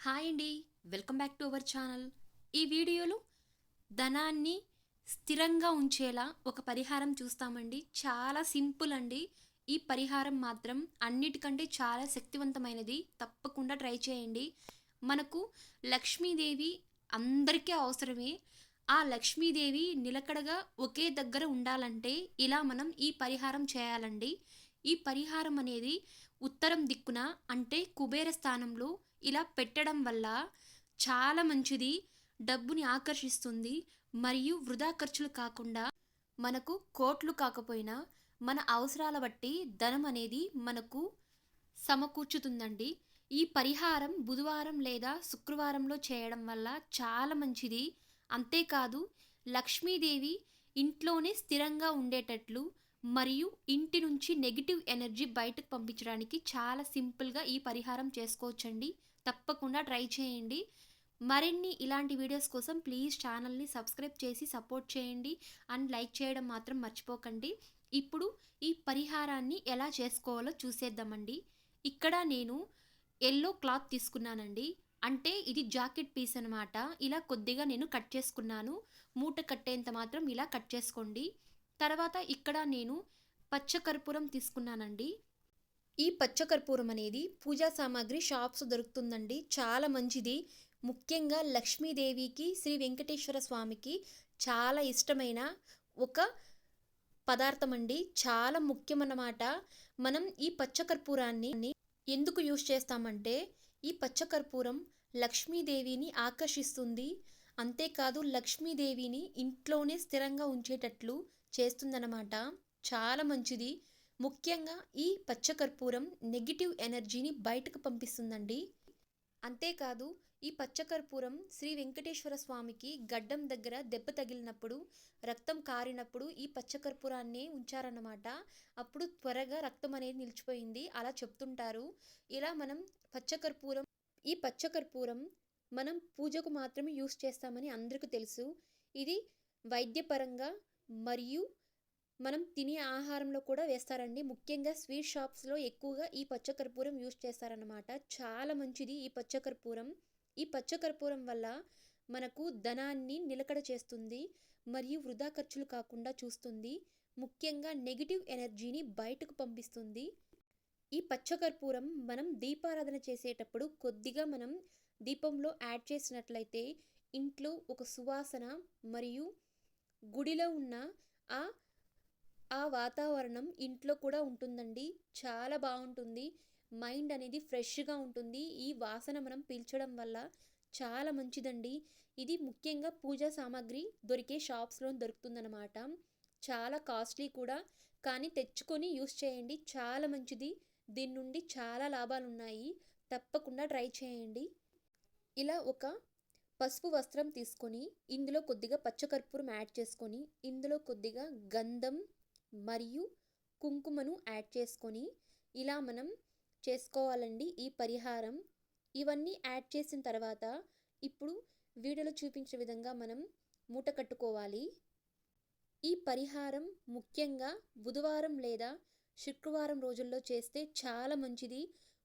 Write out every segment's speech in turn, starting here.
Hi అండి. Welcome back to our channel. ఈ వీడియోలో ధనాన్ని స్థిరంగా ఉంచేలా ఒక పరిహారం చూస్తామండి. చాలా సింపుల్ అండి. ఈ పరిహారం మాత్రం అన్నిటికంటే చాలా శక్తివంతమైనది. తప్పకుండా ట్రై చేయండి. మనకు లక్ష్మీదేవి అందరికీ అవసరమే. ఆ లక్ష్మీదేవి నిలకడగా ఒకే దగ్గర ఉండాలంటే ఇలా మనం ఈ పరిహారం చేయాలండి. ఈ పరిహారం అనేది ఉత్తరం దిక్కున అంటే కుబేర స్థానంలో ఇలా పెట్టడం వల్ల చాలా మంచిది. డబ్బుని ఆకర్షిస్తుంది. మరియు వృధా ఖర్చులు కాకుండా మనకు కోట్లు కాకపోయినా మన అవసరాల బట్టి ధనం అనేది మనకు సమకూర్చుతుందండి. ఈ పరిహారం బుధవారం లేదా శుక్రవారంలో చేయడం వల్ల చాలా మంచిది. అంతేకాదు లక్ష్మీదేవి ఇంట్లోనే స్థిరంగా ఉండేటట్లు మరియు ఇంటి నుంచి నెగిటివ్ ఎనర్జీ బయటకు పంపించడానికి చాలా సింపుల్గా ఈ పరిహారం చేసుకోవచ్చండి. తప్పకుండా ట్రై చేయండి. మరిన్ని ఇలాంటి వీడియోస్ కోసం ప్లీజ్ ఛానల్ని సబ్స్క్రైబ్ చేసి సపోర్ట్ చేయండి అండ్ లైక్ చేయడం మాత్రం మర్చిపోకండి. ఇప్పుడు ఈ పరిహారాన్ని ఎలా చేసుకోవాలో చూసేద్దామండి. ఇక్కడ నేను ఎల్లో క్లాత్ తీసుకున్నానండి. అంటే ఇది జాకెట్ పీస్ అనమాట. ఇలా కొద్దిగా నేను కట్ చేసుకున్నాను. మూట కట్టేంత మాత్రం ఇలా కట్ చేసుకోండి. తర్వాత ఇక్కడ నేను పచ్చకర్పూరం తీసుకున్నానండి. ఈ పచ్చకర్పూరం అనేది పూజా సామాగ్రి షాప్స్ దొరుకుతుందండి. చాలా మంచిది. ముఖ్యంగా లక్ష్మీదేవికి శ్రీ వెంకటేశ్వర స్వామికి చాలా ఇష్టమైన ఒక పదార్థం అండి. చాలా ముఖ్యమన్నమాట. మనం ఈ పచ్చకర్పూరాన్ని ఎందుకు యూజ్ చేస్తామంటే ఈ పచ్చకర్పూరం లక్ష్మీదేవిని ఆకర్షిస్తుంది. అంతేకాదు లక్ష్మీదేవిని ఇంట్లోనే స్థిరంగా ఉంచేటట్లు చేస్తుందన్నమాట. చాలా మంచిది. ముఖ్యంగా ఈ పచ్చకర్పూరం నెగిటివ్ ఎనర్జీని బయటకు పంపిస్తుందండి. అంతేకాదు ఈ పచ్చకర్పూరం శ్రీ వెంకటేశ్వర స్వామికి గడ్డం దగ్గర దెబ్బ తగిలినప్పుడు రక్తం కారినప్పుడు ఈ పచ్చకర్పూరాన్ని ఉంచారన్నమాట. అప్పుడు త్వరగా రక్తం అనేది నిలిచిపోయింది అలా చెప్తుంటారు. ఇలా మనం పచ్చకర్పూరం ఈ పచ్చకర్పూరం మనం పూజకు మాత్రమే యూస్ చేస్తామని అందరికీ తెలుసు. ఇది వైద్యపరంగా మరియు మనం తినే ఆహారంలో కూడా వేస్తారండి. ముఖ్యంగా స్వీట్ షాప్స్లో ఎక్కువగా ఈ పచ్చకర్పూరం యూస్ చేస్తారన్నమాట. చాలా మంచిది ఈ పచ్చకర్పూరం. ఈ పచ్చకర్పూరం వల్ల మనకు ధనాన్ని నిలకడ చేస్తుంది మరియు వృధా ఖర్చులు కాకుండా చూస్తుంది. ముఖ్యంగా నెగిటివ్ ఎనర్జీని బయటకు పంపిస్తుంది. ఈ పచ్చకర్పూరం మనం దీపారాధన చేసేటప్పుడు కొద్దిగా మనం దీపంలో యాడ్ చేసినట్లయితే ఇంట్లో ఒక సువాసన మరియు గుడిలో ఉన్న ఆ ఆ వాతావరణం ఇంట్లో కూడా ఉంటుందండి. చాలా బాగుంటుంది. మైండ్ అనేది ఫ్రెష్గా ఉంటుంది. ఈ వాసన మనం పీల్చడం వల్ల చాలా మంచిదండి. ఇది ముఖ్యంగా పూజా సామాగ్రి దొరికే షాప్స్లో దొరుకుతుందన్నమాట. చాలా కాస్ట్లీ కూడా, కానీ తెచ్చుకొని యూస్ చేయండి. చాలా మంచిది. దీని నుండి చాలా లాభాలు ఉన్నాయి. తప్పకుండా ట్రై చేయండి. ఇలా ఒక పసుపు వస్త్రం తీసుకొని ఇందులో కొద్దిగా పచ్చకర్పూరం యాడ్ చేసుకొని ఇందులో కొద్దిగా గంధం మరియు కుంకుమను యాడ్ చేసుకొని ఇలా మనం చేసుకోవాలండి ఈ పరిహారం. ఇవన్నీ యాడ్ చేసిన తర్వాత ఇప్పుడు వీడియోలో చూపించిన విధంగా మనం మూట కట్టుకోవాలి. ఈ పరిహారం ముఖ్యంగా బుధవారం లేదా శుక్రవారం రోజుల్లో చేస్తే చాలా మంచిది.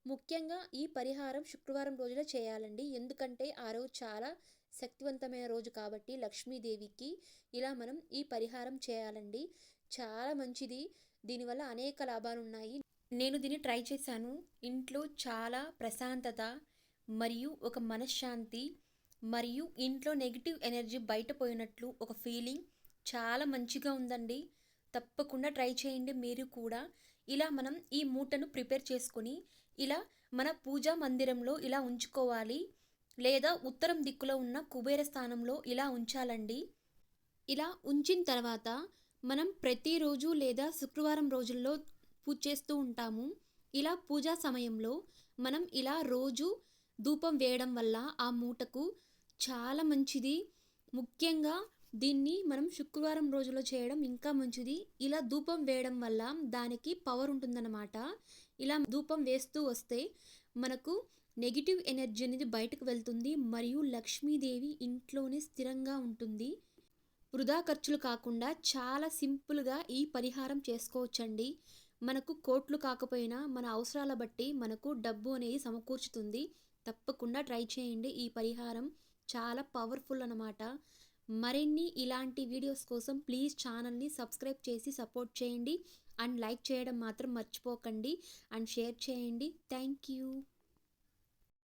ముఖ్యంగా ఈ పరిహారం శుక్రవారం రోజులో చేయాలండి. ఎందుకంటే ఆ రోజు చాలా శక్తివంతమైన రోజు కాబట్టి లక్ష్మీదేవికి ఇలా మనం ఈ పరిహారం చేయాలండి. చాలా మంచిది. దీనివల్ల అనేక లాభాలు ఉన్నాయి. నేను దీన్ని ట్రై చేశాను. ఇంట్లో చాలా ప్రశాంతత మరియు ఒక మనశ్శాంతి మరియు ఇంట్లో నెగిటివ్ ఎనర్జీ బయట పోయినట్లు ఒక ఫీలింగ్ చాలా మంచిగా ఉందండి. తప్పకుండా ట్రై చేయండి మీరు కూడా. ఇలా మనం ఈ మూటను ప్రిపేర్ చేసుకొని ఇలా మన పూజా మందిరంలో ఇలా ఉంచుకోవాలి. లేదా ఉత్తరం దిక్కులో ఉన్న కుబేర స్థానంలో ఇలా ఉంచాలండి. ఇలా ఉంచిన తర్వాత మనం ప్రతిరోజు లేదా శుక్రవారం రోజుల్లో పూజ చేస్తూ ఉంటాము. ఇలా పూజా సమయంలో మనం ఇలా రోజు ధూపం వేయడం వల్ల ఆ మూటకు చాలా మంచిది. ముఖ్యంగా దీన్ని మనం శుక్రవారం రోజులో చేయడం ఇంకా మంచిది. ఇలా ధూపం వేయడం వల్ల దానికి పవర్ ఉంటుందన్నమాట. ఇలా ధూపం వేస్తూ వస్తే మనకు నెగిటివ్ ఎనర్జీ అనేది బయటకు వెళ్తుంది మరియు లక్ష్మీదేవి ఇంట్లోనే స్థిరంగా ఉంటుంది. వృధా ఖర్చులు కాకుండా చాలా సింపుల్గా ఈ పరిహారం చేసుకోవచ్చండి. మనకు కోట్లు కాకపోయినా మన అవసరాల బట్టి మనకు డబ్బు అనేది సమకూర్చుతుంది. తప్పకుండా ట్రై చేయండి. ఈ పరిహారం చాలా పవర్ఫుల్ అనమాట. మరిన్ని ఇలాంటి వీడియోస్ కోసం ప్లీజ్ ఛానల్ని సబ్స్క్రైబ్ చేసి సపోర్ట్ చేయండి. అండ్ లైక్ చేయడం మాత్రం మర్చిపోకండి. అండ్ షేర్ చేయండి. Thank you.